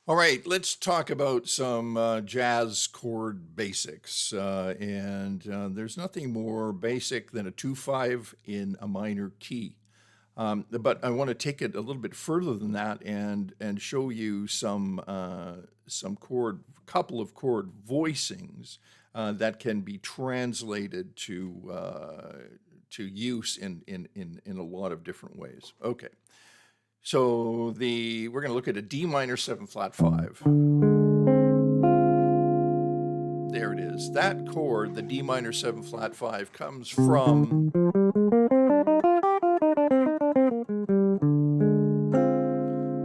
All right, let's talk about some jazz chord basics. And there's nothing more basic than a 2-5 in a minor key. But I want to take it a little bit further than that and show you some couple of chord voicings that can be translated to use in a lot of different ways. Okay. So we're going to look at a D minor 7 flat 5. There it is. That chord, the D minor 7 flat 5, comes from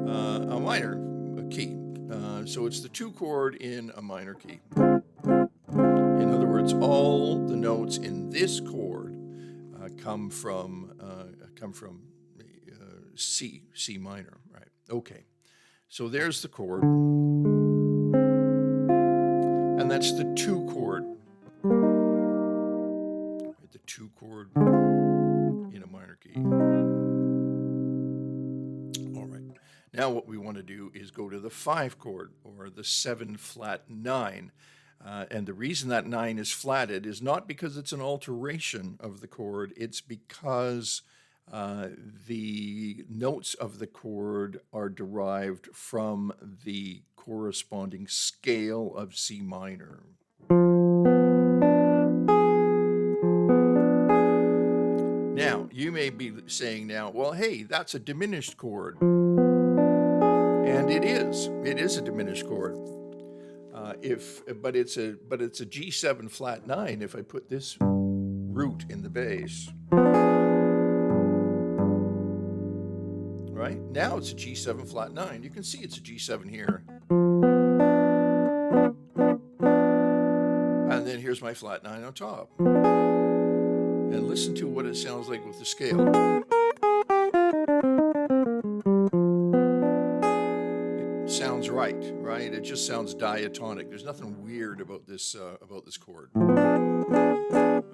a minor key. So it's the 2 chord in a minor key. In other words, all the notes in this chord come from C minor, right? Okay, so there's the chord, and that's the 2 chord, right? The 2 chord in a minor key. All right, now what we want to do is go to the 5 chord, or the 7 flat 9. And the reason that 9 is flatted is not because it's an alteration of the chord, it's because the notes of the chord are derived from the corresponding scale of C minor. Now, you may be saying now, well, hey, that's a diminished chord. And it is a diminished chord. But it's a G7 flat 9 if I put this root in the bass. Right? Now it's a G7 flat 9. You can see it's a G7 here. And then here's my flat 9 on top. And listen to what it sounds like with the scale. It sounds right? It just sounds diatonic. There's nothing weird about this chord.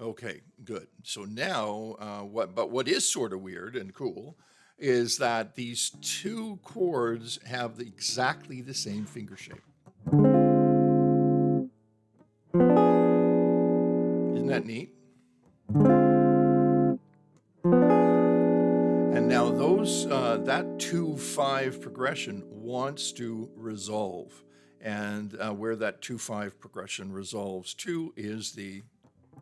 Okay, good. So now, what is sort of weird and cool is that these 2 chords have exactly the same finger shape. Isn't that neat? And now that 2-5 progression wants to resolve. And where that 2-5 progression resolves to is the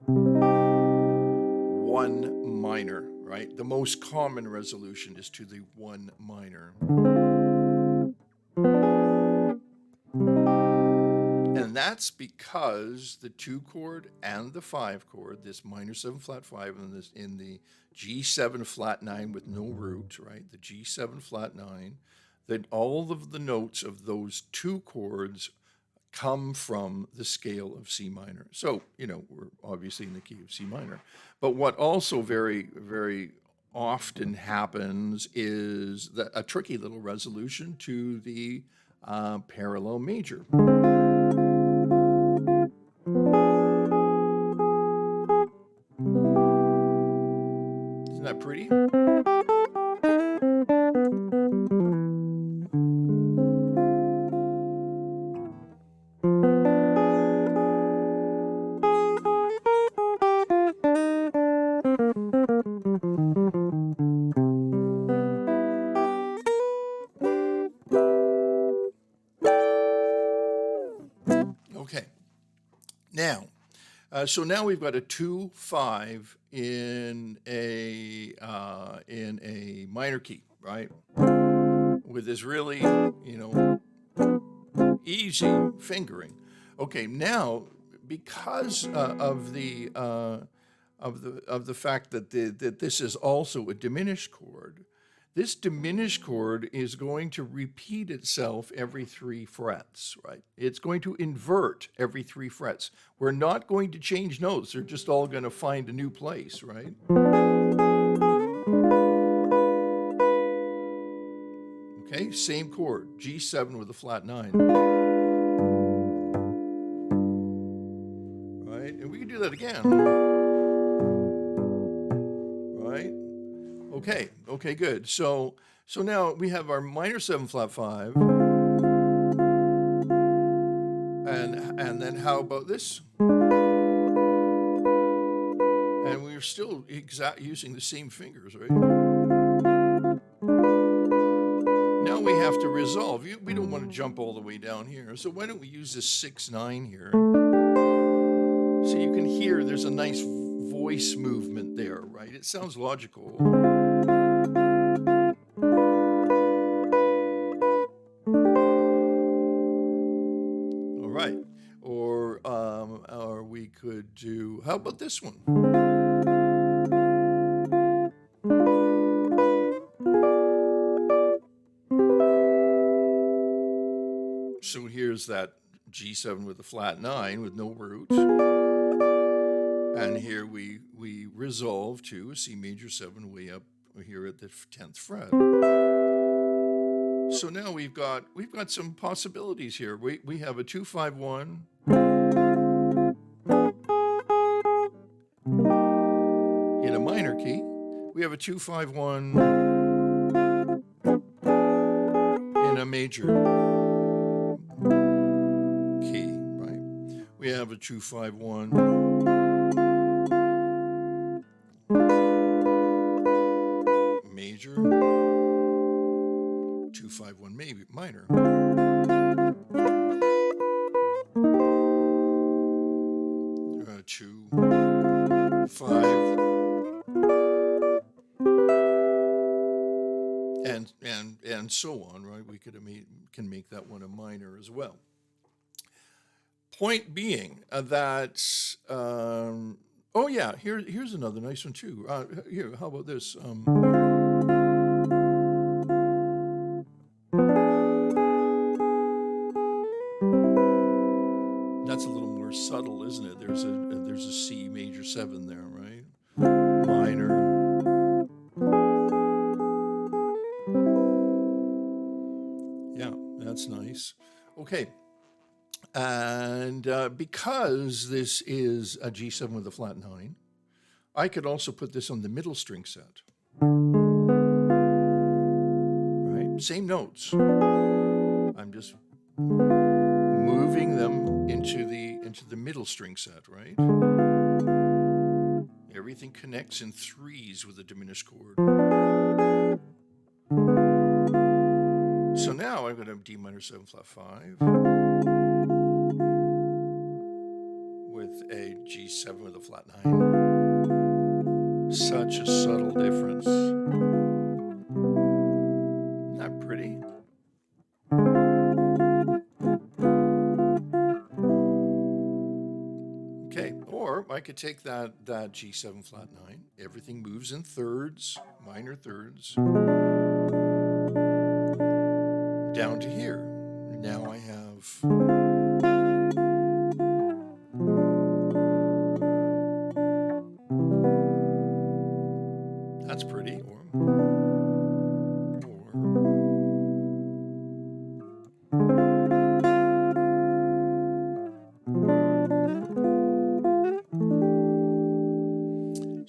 1 minor, right? The most common resolution is to the 1 minor. And that's because the 2 chord and the 5 chord, this minor 7 flat 5 in the G7 flat 9 with no root, right? The G7 flat 9, that all of the notes of those 2 chords come from the scale of C minor. So, we're obviously in the key of C minor. But what also very, very often happens is a tricky little resolution to the parallel major. Isn't that pretty? Okay. Now, so now we've got a 2-5 in a minor key, right? With this really, easy fingering. Okay, now because of the fact that that this is also a diminished chord, this diminished chord is going to repeat itself every 3 frets, right? It's going to invert every 3 frets. We're not going to change notes. They're just all going to find a new place, right? Okay, same chord, G7 with a flat 9. Right? And we can do that again. Right? Okay, good. So now we have our minor 7 flat 5. how about this? And we're still using the same fingers, right? Now we have to resolve. We don't want to jump all the way down here. So why don't we use this 6/9 here? So you can hear there's a nice voice movement there, right? It sounds logical. All right. Or we could do, how about this one? So here's that G7 with a flat 9 with no root. And here we resolve to a C major 7 way up here at the 10th fret. So now we've got some possibilities here. We have a 2-5-1. In a minor key. We have a 2-5-1 in a major key, right? We have a 2-5-1 major, 2-5-1 maybe minor. 2-5 and so on, right? We can make that one a minor as well. Point being that oh yeah, here's another nice one too. Here, how about this? That's a little more subtle, isn't it? There's a C major 7 there, right? Minor. Yeah, that's nice. Okay. And because this is a G7 with a flat 9, I could also put this on the middle string set. Right? Same notes. I'm just moving them into the middle string set, right? Everything connects in threes with a diminished chord. So now I'm going to D minor 7 flat 5 with a G7 with a flat 9. Such a subtle difference. Isn't that pretty? Okay, or I could take that G7 flat 9. Everything moves in thirds, minor thirds, down to here. Now I have that's pretty.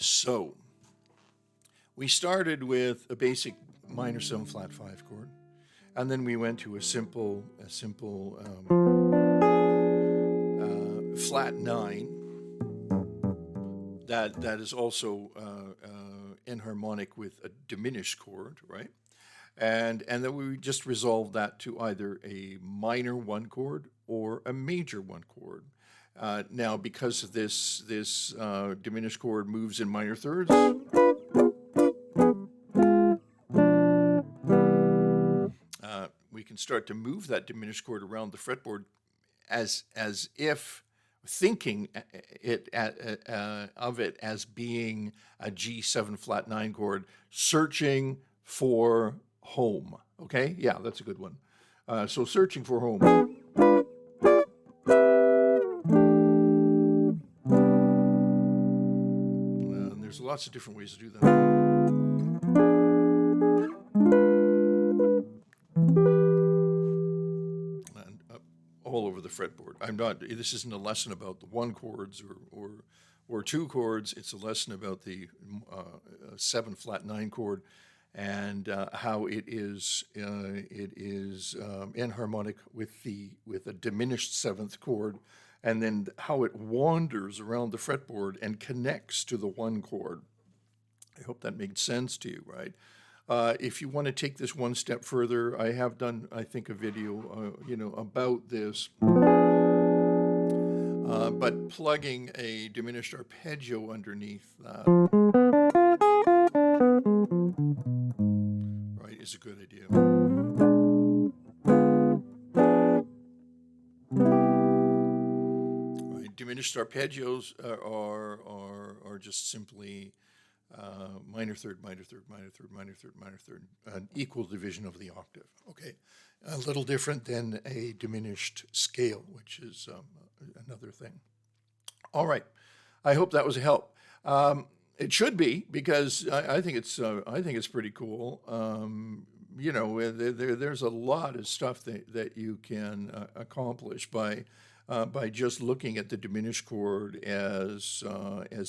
So we started with a basic minor 7 flat 5 chord, and then we went to a simple flat 9 that is also enharmonic with a diminished chord, right? And then we just resolved that to either a minor 1 chord or a major 1 chord. Now, because of this diminished chord moves in minor thirds, we can start to move that diminished chord around the fretboard as if thinking of it as being a G7 flat 9 chord, searching for home. Okay, yeah, that's a good one. So searching for home. There's lots of different ways to do that. And all over the fretboard. This isn't a lesson about the 1 chords or 2 chords. It's a lesson about the 7 flat 9 chord and how it is enharmonic with a diminished 7th chord and then how it wanders around the fretboard and connects to the one chord. I hope that made sense to you, right? If you want to take this one step further, I have done, I think, a video, about this. But plugging a diminished arpeggio underneath that, right, is a good idea. Right, diminished arpeggios are just simply minor third, minor third, minor third, minor third, minor third, an equal division of the octave. Okay, a little different than a diminished scale, which is another thing. All right, I hope that was a help. It should be, because I think it's pretty cool. There's a lot of stuff that you can accomplish by just looking at the diminished chord as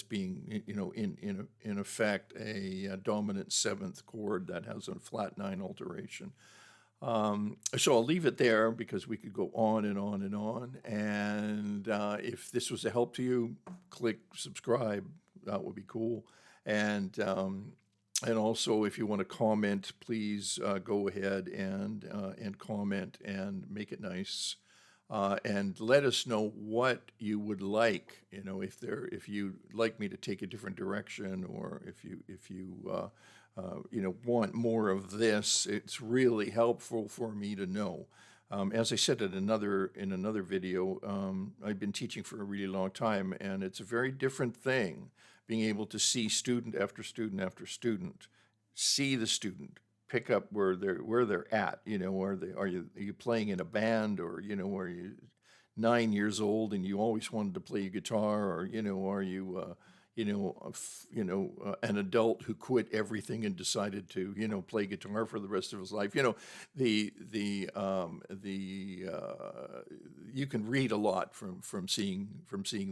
being, in effect a dominant seventh chord that has a flat nine alteration. So I'll leave it there, because we could go on and on and on. And if this was a help to you, click subscribe. That would be cool. And also, if you want to comment, please go ahead and comment and make it nice. And let us know what you would like. If you'd like me to take a different direction, or if you want more of this, it's really helpful for me to know. As I said in another video, I've been teaching for a really long time, and it's a very different thing being able to see student after student after student, see the student, pick up where they're at. Are you playing in a band, or are you 9 years old and you always wanted to play guitar, or are you an adult who quit everything and decided to play guitar for the rest of his life. You can read a lot from seeing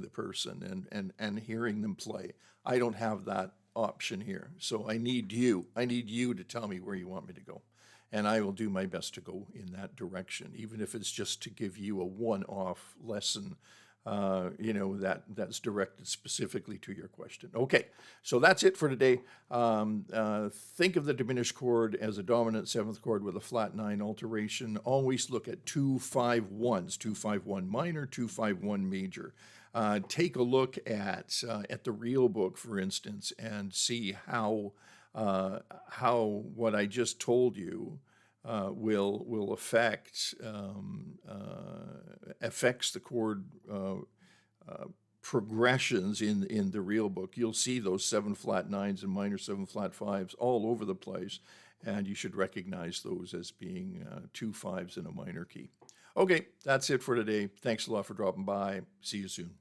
the person and hearing them play. I don't have that option here, so I need you to tell me where you want me to go, and I will do my best to go in that direction, even if it's just to give you a one-off lesson, that's directed specifically to your question. Okay, so that's it for today. Think of the diminished chord as a dominant seventh chord with a flat nine alteration. Always look at 2-5-1s, 2-5-1 minor, 2-5-1 major. Take a look at the real book, for instance, and see how what I just told you will affects the chord progressions in the real book. You'll see those 7 flat 9s and minor 7 flat 5s all over the place, and you should recognize those as being 2 5s in a minor key. Okay, that's it for today. Thanks a lot for dropping by. See you soon.